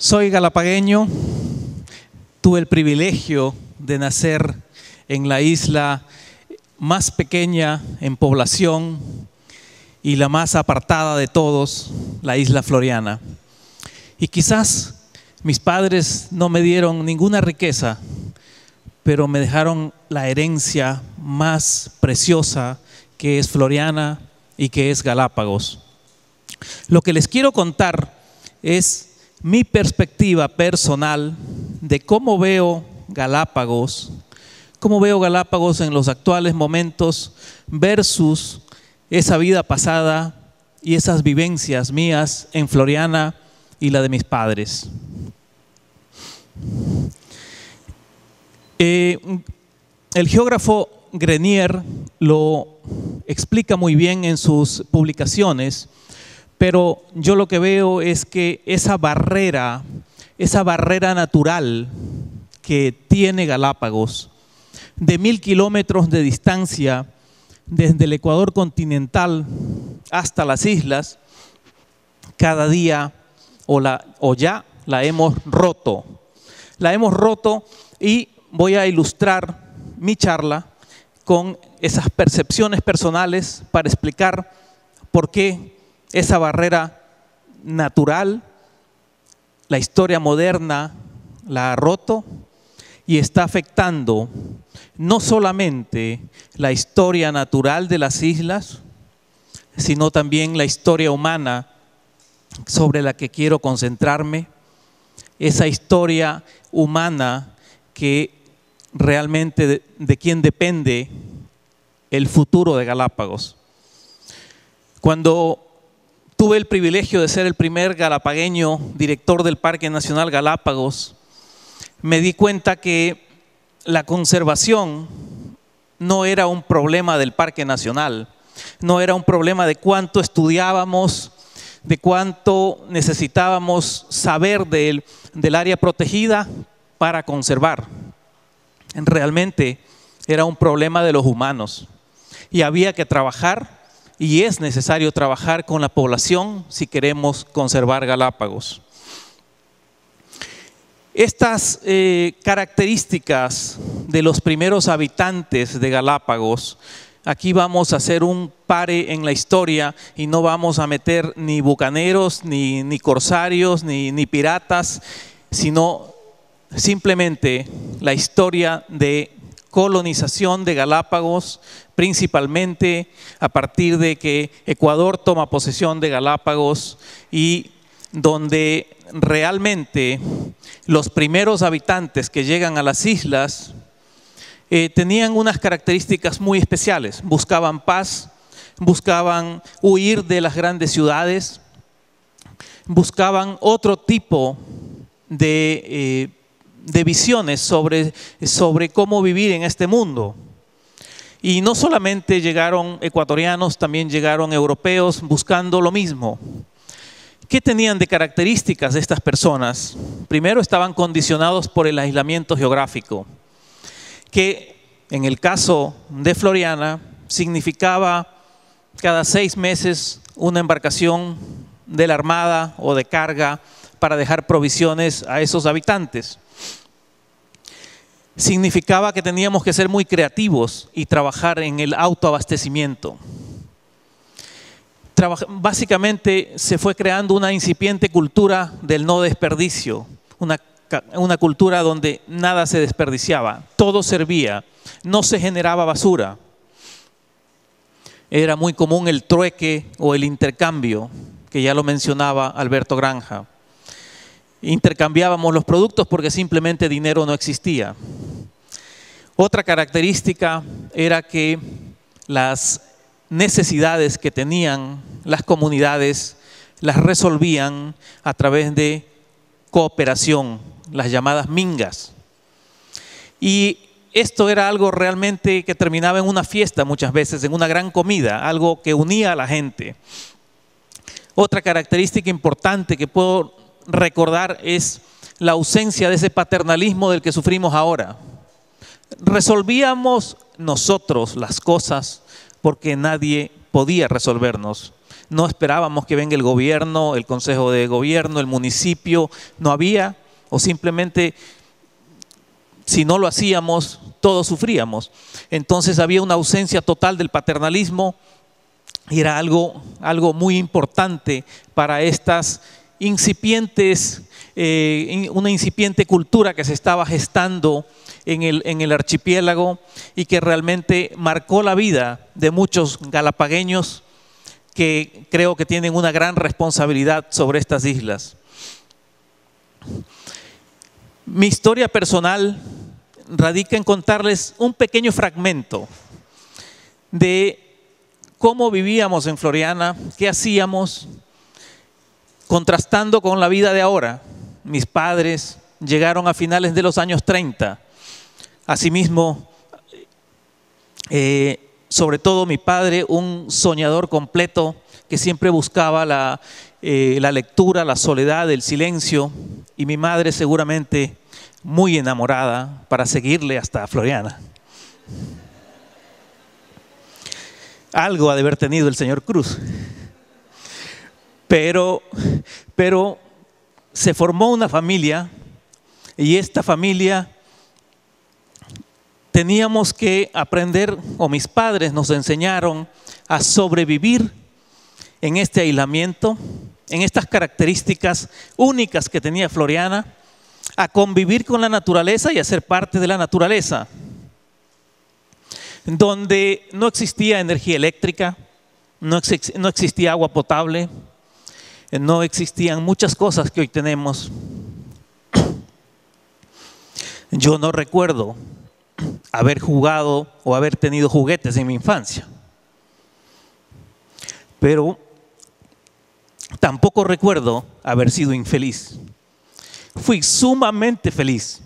Soy galapagueño, tuve el privilegio de nacer en la isla más pequeña en población y la más apartada de todos, la isla Floriana. Y quizás mis padres no me dieron ninguna riqueza, pero me dejaron la herencia más preciosa que es Floriana y que es Galápagos. Lo que les quiero contar es mi perspectiva personal de cómo veo Galápagos en los actuales momentos versus esa vida pasada y esas vivencias mías en Floriana y la de mis padres. El geógrafo Grenier lo explica muy bien en sus publicaciones, pero yo lo que veo es que esa barrera natural que tiene Galápagos, de 1000 kilómetros de distancia desde el Ecuador continental hasta las islas, cada día ya la hemos roto. La hemos roto y voy a ilustrar mi charla con esas percepciones personales para explicar por qué esa barrera natural, la historia moderna la ha roto y está afectando no solamente la historia natural de las islas, sino también la historia humana sobre la que quiero concentrarme, esa historia humana que realmente de quien depende el futuro de Galápagos. Cuando tuve el privilegio de ser el primer galapagueño director del Parque Nacional Galápagos, me di cuenta que la conservación no era un problema del Parque Nacional, no era un problema de cuánto estudiábamos, de cuánto necesitábamos saber del área protegida para conservar. Realmente era un problema de los humanos y había que trabajar, y es necesario trabajar con la población si queremos conservar Galápagos. Estas características de los primeros habitantes de Galápagos, aquí vamos a hacer un pare en la historia y no vamos a meter ni bucaneros, ni corsarios, ni piratas, sino simplemente la historia de colonización de Galápagos, principalmente a partir de que Ecuador toma posesión de Galápagos y donde realmente los primeros habitantes que llegan a las islas tenían unas características muy especiales. Buscaban paz, buscaban huir de las grandes ciudades, buscaban otro tipo de visiones sobre cómo vivir en este mundo. Y no solamente llegaron ecuatorianos, también llegaron europeos buscando lo mismo. ¿Qué tenían de características estas personas? Primero, estaban condicionados por el aislamiento geográfico, que en el caso de Floriana significaba cada 6 meses una embarcación de la Armada o de carga para dejar provisiones a esos habitantes. Significaba que teníamos que ser muy creativos y trabajar en el autoabastecimiento. Básicamente se fue creando una incipiente cultura del no desperdicio, una cultura donde nada se desperdiciaba, todo servía, no se generaba basura. Era muy común el trueque o el intercambio, que ya lo mencionaba Alberto Granja. Intercambiábamos los productos porque simplemente dinero no existía. Otra característica era que las necesidades que tenían las comunidades las resolvían a través de cooperación, las llamadas mingas. Y esto era algo realmente que terminaba en una fiesta muchas veces, en una gran comida, algo que unía a la gente. Otra característica importante que puedo recordar es la ausencia de ese paternalismo del que sufrimos ahora. Resolvíamos nosotros las cosas porque nadie podía resolvernos. no esperábamos que venga el gobierno, el consejo de gobierno, el municipio, no había, o simplemente si no lo hacíamos, todos sufríamos. Entonces había una ausencia total del paternalismo y era algo muy importante para estas incipientes, una incipiente cultura que se estaba gestando en el archipiélago y que realmente marcó la vida de muchos galapagueños que creo que tienen una gran responsabilidad sobre estas islas. Mi historia personal radica en contarles un pequeño fragmento de cómo vivíamos en Floriana, qué hacíamos, contrastando con la vida de ahora. Mis padres llegaron a finales de los años 30. Asimismo, sobre todo mi padre, un soñador completo que siempre buscaba la lectura, la soledad, el silencio, y mi madre seguramente muy enamorada para seguirle hasta Floriana. Algo ha de haber tenido el señor Cruz. Pero se formó una familia y esta familia teníamos que aprender, o mis padres nos enseñaron a sobrevivir en este aislamiento, en estas características únicas que tenía Floriana, a convivir con la naturaleza y a ser parte de la naturaleza, donde no existía energía eléctrica, no existía agua potable, no existían muchas cosas que hoy tenemos. Yo no recuerdo haber jugado o haber tenido juguetes en mi infancia, pero tampoco recuerdo haber sido infeliz. Fui sumamente feliz,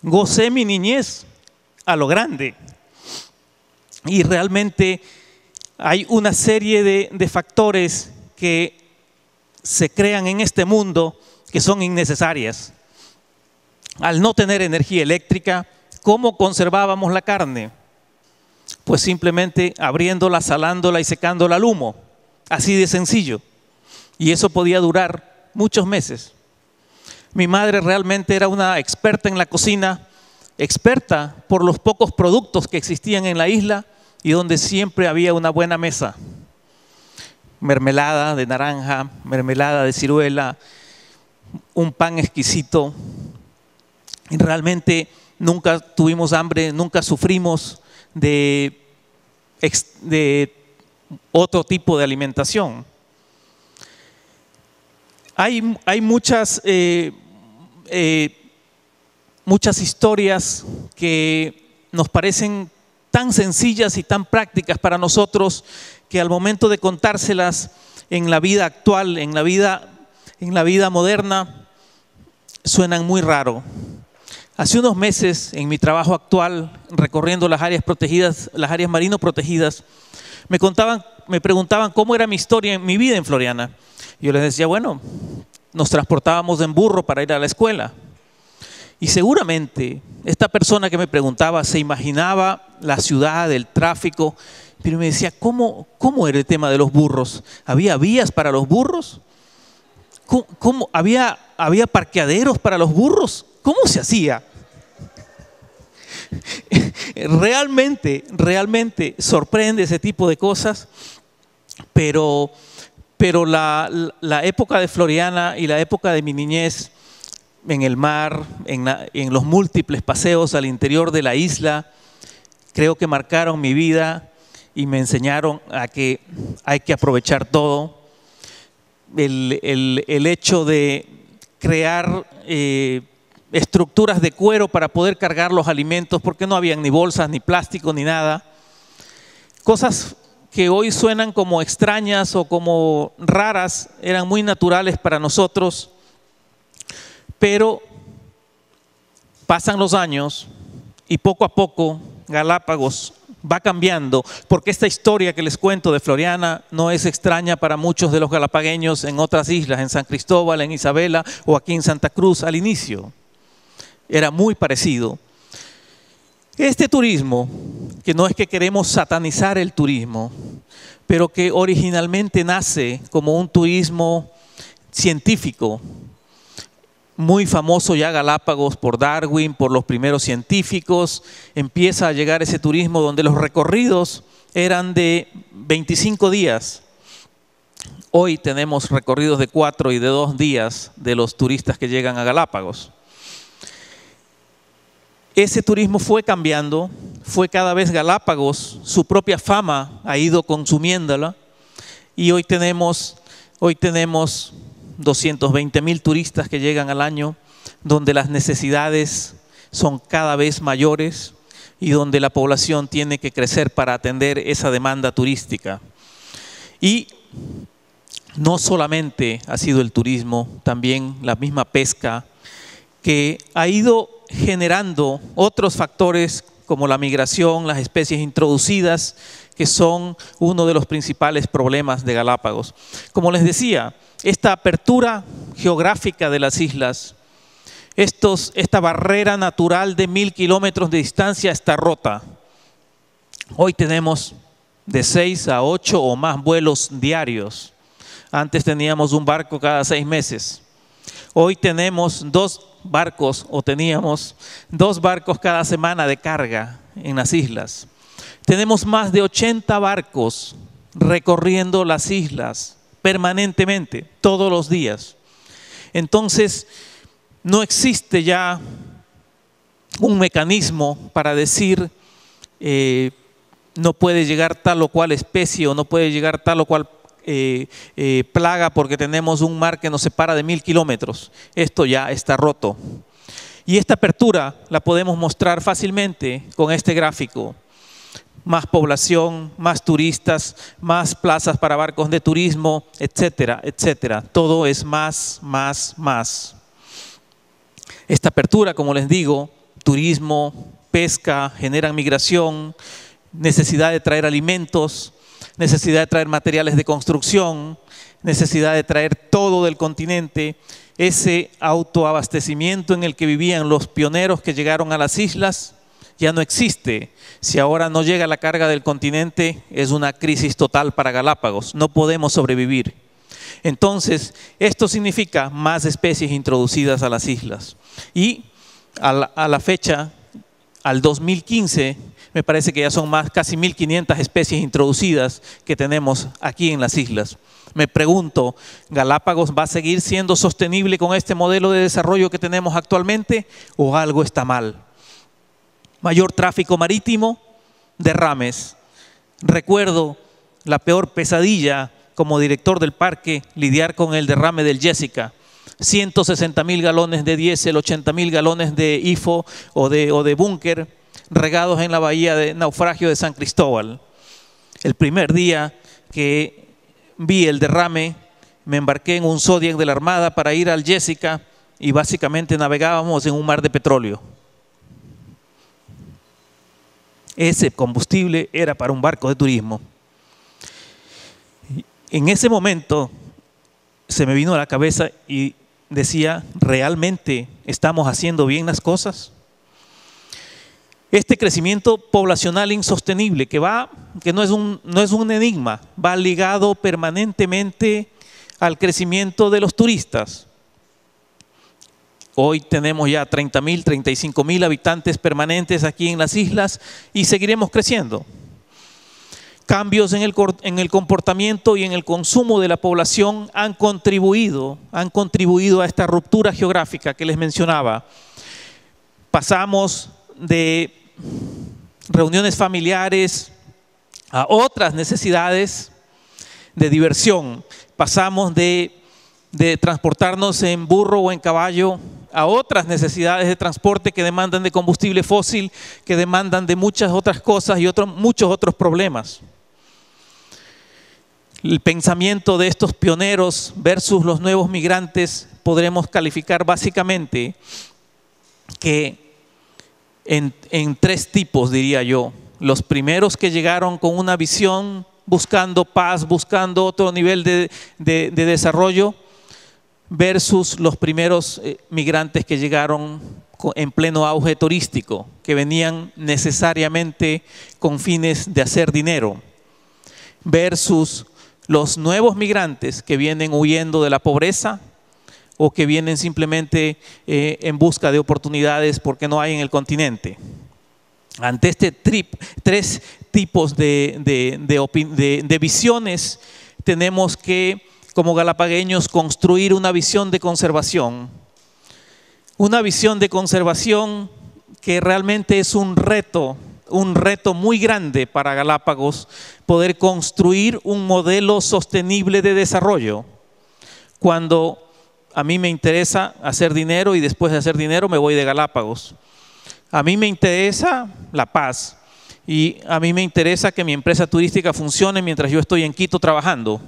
gocé mi niñez a lo grande y realmente hay una serie de factores que se crean en este mundo que son innecesarias. Al no tener energía eléctrica, ¿cómo conservábamos la carne? Pues simplemente abriéndola, salándola y secándola al humo, así de sencillo. Y eso podía durar muchos meses. Mi madre realmente era una experta en la cocina, experta por los pocos productos que existían en la isla y donde siempre había una buena mesa. Mermelada de naranja, mermelada de ciruela, un pan exquisito. Y realmente nunca tuvimos hambre, nunca sufrimos de otro tipo de alimentación. Hay muchas historias que nos parecen tan sencillas y tan prácticas para nosotros que al momento de contárselas en la vida actual, en la vida moderna, suenan muy raro. Hace unos meses, en mi trabajo actual, recorriendo las áreas protegidas, las áreas marino protegidas, me preguntaban cómo era mi historia, mi vida en Floriana. Yo les decía, bueno, nos transportábamos en burro para ir a la escuela. Y seguramente esta persona que me preguntaba se imaginaba la ciudad, el tráfico, pero me decía, ¿cómo era el tema de los burros? ¿Había vías para los burros? ¿Cómo? ¿Había parqueaderos para los burros? ¿Cómo se hacía? Realmente sorprende ese tipo de cosas, pero la época de Floriana y la época de mi niñez en el mar, en los múltiples paseos al interior de la isla, creo que marcaron mi vida y me enseñaron a que hay que aprovechar todo. El hecho de crear estructuras de cuero para poder cargar los alimentos, porque no habían ni bolsas, ni plástico, ni nada. Cosas que hoy suenan como extrañas o como raras, eran muy naturales para nosotros, pero pasan los años y poco a poco Galápagos va cambiando, porque esta historia que les cuento de Floriana no es extraña para muchos de los galapagueños en otras islas, en San Cristóbal, en Isabela o aquí en Santa Cruz al inicio. Era muy parecido. Este turismo, que no es que queremos satanizar el turismo, pero que originalmente nace como un turismo científico, muy famoso ya Galápagos por Darwin, por los primeros científicos. Empieza a llegar ese turismo donde los recorridos eran de 25 días. Hoy tenemos recorridos de 4 y de 2 días de los turistas que llegan a Galápagos. Ese turismo fue cambiando, fue cada vez Galápagos, su propia fama ha ido consumiéndola, y hoy tenemos 220,000 turistas que llegan al año, donde las necesidades son cada vez mayores y donde la población tiene que crecer para atender esa demanda turística. Y no solamente ha sido el turismo, también la misma pesca, que ha ido generando otros factores como la migración, las especies introducidas, que son uno de los principales problemas de Galápagos. Como les decía, esta apertura geográfica de las islas, esta barrera natural de 1000 kilómetros de distancia está rota. Hoy tenemos de 6 a 8 o más vuelos diarios. Antes teníamos un barco cada 6 meses. Hoy tenemos teníamos 2 barcos cada semana de carga en las islas. Tenemos más de 80 barcos recorriendo las islas permanentemente, todos los días. Entonces, no existe ya un mecanismo para decir no puede llegar tal o cual especie o no puede llegar tal o cual plaga porque tenemos un mar que nos separa de 1000 kilómetros. Esto ya está roto. Y esta apertura la podemos mostrar fácilmente con este gráfico. Más población, más turistas, más plazas para barcos de turismo, etcétera, etcétera. Todo es más. Esta apertura, como les digo, turismo, pesca, generan migración, necesidad de traer alimentos, necesidad de traer materiales de construcción, necesidad de traer todo del continente. Ese autoabastecimiento en el que vivían los pioneros que llegaron a las islas ya no existe. Si ahora no llega la carga del continente, es una crisis total para Galápagos. No podemos sobrevivir. Entonces, esto significa más especies introducidas a las islas. Y a la fecha, al 2015, me parece que ya son casi 1500 especies introducidas que tenemos aquí en las islas. Me pregunto, ¿Galápagos va a seguir siendo sostenible con este modelo de desarrollo que tenemos actualmente o algo está mal? Mayor tráfico marítimo, derrames. Recuerdo la peor pesadilla como director del parque, lidiar con el derrame del Jessica. 160,000 galones de diésel, 80,000 galones de IFO o de búnker regados en la bahía de naufragio de San Cristóbal. El primer día que vi el derrame, me embarqué en un Zodiac de la Armada para ir al Jessica y básicamente navegábamos en un mar de petróleo. Ese combustible era para un barco de turismo. En ese momento se me vino a la cabeza y decía, ¿realmente estamos haciendo bien las cosas? Este crecimiento poblacional insostenible que no es un enigma, va ligado permanentemente al crecimiento de los turistas. Hoy tenemos ya 30,000, 35,000 habitantes permanentes aquí en las islas y seguiremos creciendo. Cambios en el comportamiento y en el consumo de la población han contribuido a esta ruptura geográfica que les mencionaba. Pasamos de reuniones familiares a otras necesidades de diversión. Pasamos de transportarnos en burro o en caballo a otras necesidades de transporte que demandan de combustible fósil, que demandan de muchas otras cosas y muchos otros problemas. El pensamiento de estos pioneros versus los nuevos migrantes podremos calificar básicamente que en 3 tipos, diría yo. Los primeros que llegaron con una visión, buscando paz, buscando otro nivel de desarrollo, versus los primeros migrantes que llegaron en pleno auge turístico, que venían necesariamente con fines de hacer dinero. versus los nuevos migrantes que vienen huyendo de la pobreza o que vienen simplemente en busca de oportunidades porque no hay en el continente. Ante este tres tipos de visiones, tenemos que, como galapagueños, construir una visión de conservación. Una visión de conservación que realmente es un reto muy grande para Galápagos, poder construir un modelo sostenible de desarrollo. Cuando a mí me interesa hacer dinero y después de hacer dinero me voy de Galápagos. A mí me interesa la paz y a mí me interesa que mi empresa turística funcione mientras yo estoy en Quito trabajando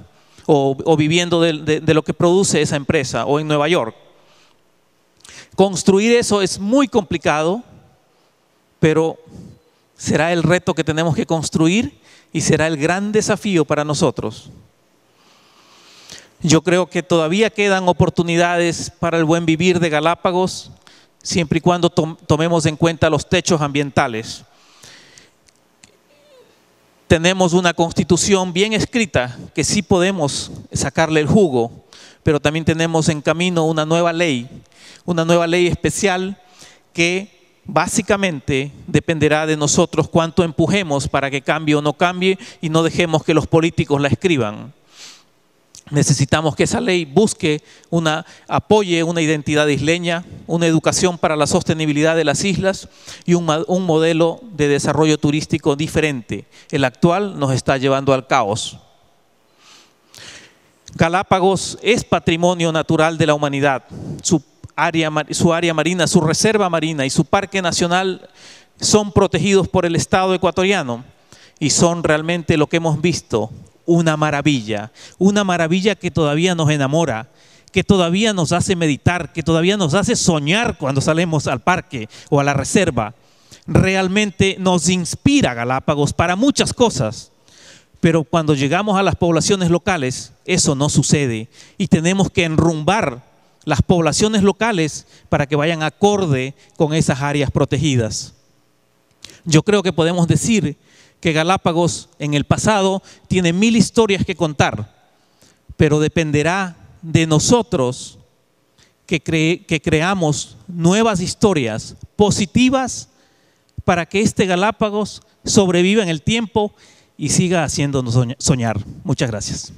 o viviendo de lo que produce esa empresa, o en Nueva York. Construir eso es muy complicado, pero será el reto que tenemos que construir y será el gran desafío para nosotros. Yo creo que todavía quedan oportunidades para el buen vivir de Galápagos, siempre y cuando tomemos en cuenta los techos ambientales. Tenemos una constitución bien escrita que sí podemos sacarle el jugo, pero también tenemos en camino una nueva ley especial que básicamente dependerá de nosotros cuánto empujemos para que cambie o no cambie y no dejemos que los políticos la escriban. Necesitamos que esa ley apoye una identidad isleña, una educación para la sostenibilidad de las islas y un modelo de desarrollo turístico diferente. El actual nos está llevando al caos. Galápagos es patrimonio natural de la humanidad. Su área marina, su reserva marina y su parque nacional son protegidos por el Estado ecuatoriano y son realmente lo que hemos visto, una maravilla que todavía nos enamora, que todavía nos hace meditar, que todavía nos hace soñar cuando salimos al parque o a la reserva. Realmente nos inspira Galápagos para muchas cosas, pero cuando llegamos a las poblaciones locales, eso no sucede y tenemos que enrumbar las poblaciones locales para que vayan acorde con esas áreas protegidas. Yo creo que podemos decir que Galápagos en el pasado tiene 1000 historias que contar, pero dependerá de nosotros que creamos nuevas historias positivas para que este Galápagos sobreviva en el tiempo y siga haciéndonos soñar. Muchas gracias.